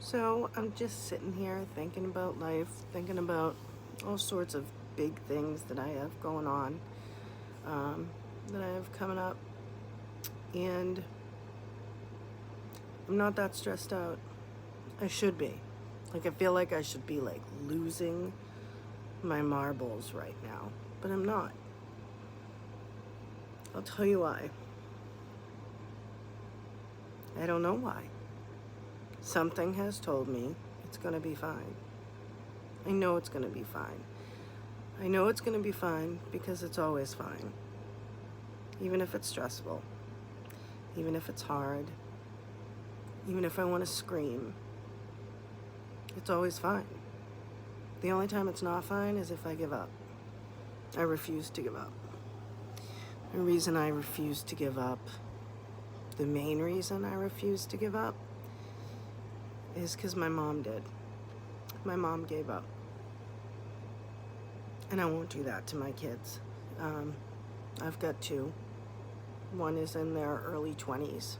So I'm just sitting here thinking about life, thinking about all sorts of big things that I have going on, that I have coming up. And I'm not that stressed out. I should be. I feel like I should be losing my marbles right now, but I'm not. I'll tell you why. I don't know why. Something has told me it's going to be fine. I know it's going to be fine. I know it's going to be fine because it's always fine. Even if it's stressful, even if it's hard, even if I want to scream, it's always fine. The only time it's not fine is if I give up. I refuse to give up. The reason I refuse to give up, the main reason I refuse to give up, is because my mom did. My mom gave up. And I won't do that to my kids. I've got two. One is in their early 20s.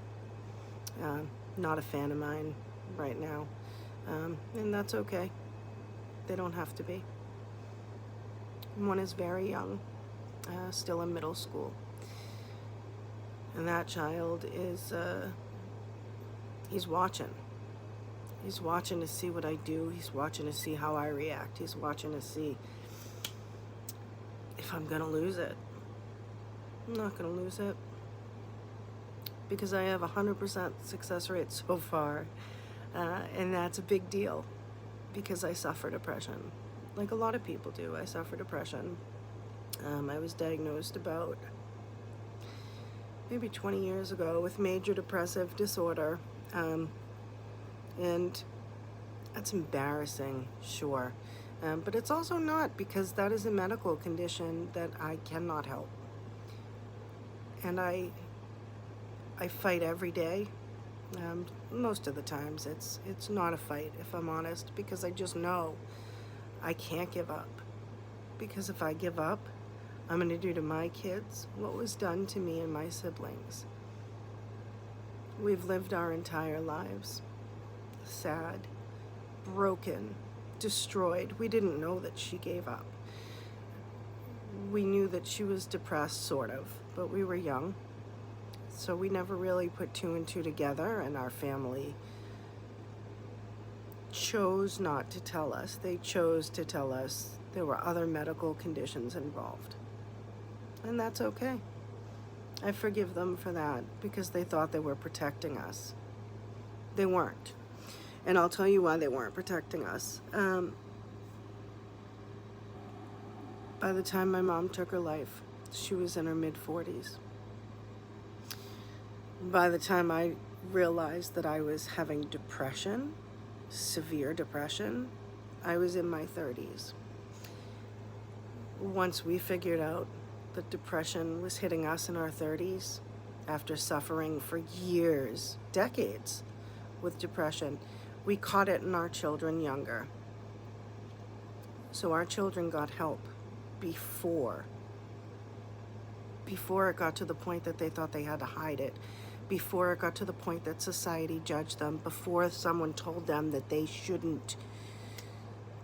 Not a fan of mine right now. And that's okay. They don't have to be. One is very young, still in middle school. And that child is, he's watching. He's watching to see what I do. He's watching to see how I react. He's watching to see if I'm gonna lose it. I'm not gonna lose it. Because I have 100% success rate so far. And that's a big deal. Because I suffer depression. Like a lot of people do. I suffer depression. I was diagnosed about maybe 20 years ago with major depressive disorder. And that's embarrassing, sure. But it's also not, because that is a medical condition that I cannot help. And I fight every day. Most of the times it's not a fight, if I'm honest, because I just know I can't give up. Because if I give up, I'm going to do to my kids what was done to me and my siblings. We've lived our entire lives sad, broken, destroyed. We didn't know that she gave up. We knew that she was depressed, sort of, but we were young. So we never really put two and two together, and our family chose not to tell us. They chose to tell us there were other medical conditions involved. And that's okay. I forgive them for that, because they thought they were protecting us. They weren't. And I'll tell you why they weren't protecting us. By the time my mom took her life, she was in her mid-40s. By the time I realized that I was having depression, severe depression, I was in my 30s. Once we figured out that depression was hitting us in our 30s, after suffering for years, decades with depression, we caught it in our children younger. So our children got help before it got to the point that they thought they had to hide it, before it got to the point that society judged them, before someone told them that they shouldn't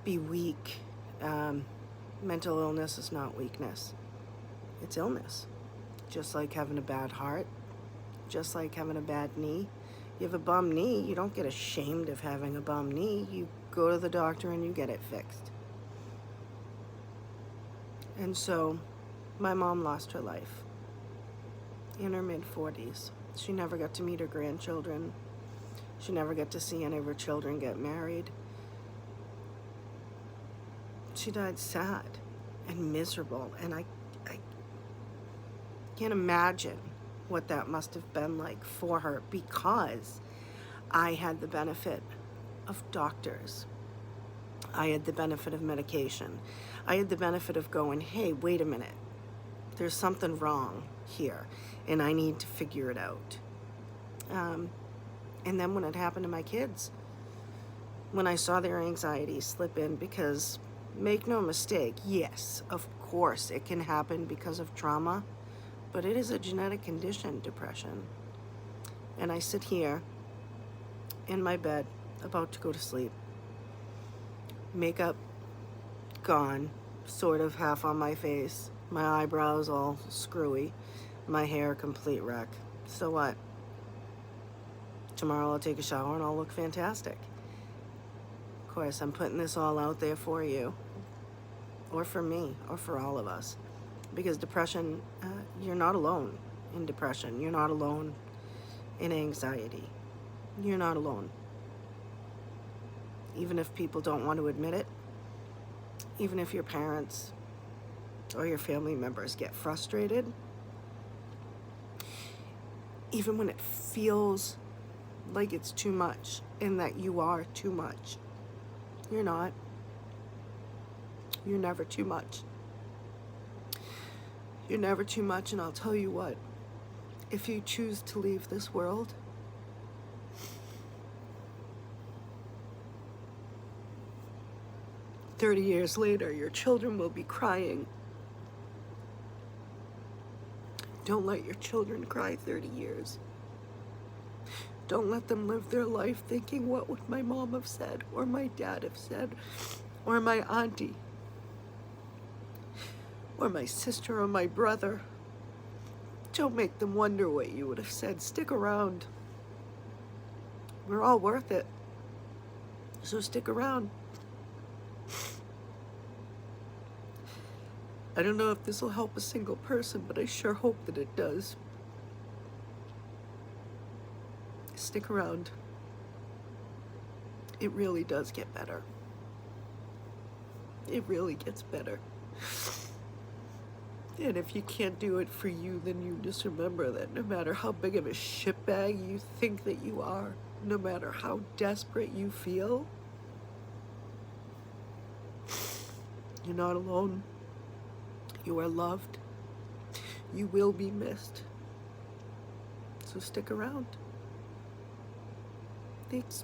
be weak. Mental illness is not weakness. It's illness. Just like having a bad heart, just like having a bad knee. You have a bum knee, you don't get ashamed of having a bum knee. You go to the doctor and you get it fixed. And so my mom lost her life in her mid-40s. She never got to meet her grandchildren. She never got to see any of her children get married. She died sad and miserable, and I can't imagine what that must have been like for her, because I had the benefit of doctors. I had the benefit of medication. I had the benefit of going, hey, wait a minute. There's something wrong here, and I need to figure it out. And then when it happened to my kids, when I saw their anxiety slip in, because make no mistake, yes, of course it can happen because of trauma, but it is a genetic condition, depression. And I sit here in my bed about to go to sleep. Makeup gone, sort of half on my face. My eyebrows all screwy. My hair complete wreck. So what? Tomorrow I'll take a shower and I'll look fantastic. Of course, I'm putting this all out there for you, or for me, or for all of us. Because depression, you're not alone in depression. You're not alone in anxiety. You're not alone. Even if people don't want to admit it, even if your parents or your family members get frustrated, even when it feels like it's too much and that you are too much, you're not. You're never too much. You're never too much, and I'll tell you what, if you choose to leave this world, 30 years later, your children will be crying. Don't let your children cry 30 years. Don't let them live their life thinking, what would my mom have said, or my dad have said, or my auntie, or my sister, or my brother. Don't make them wonder what you would have said. Stick around. We're all worth it. So stick around. I don't know if this will help a single person, but I sure hope that it does. Stick around. It really does get better. It really gets better. And if you can't do it for you, then you just remember that no matter how big of a shitbag you think that you are, no matter how desperate you feel, you're not alone. You are loved. You will be missed. So stick around. Thanks.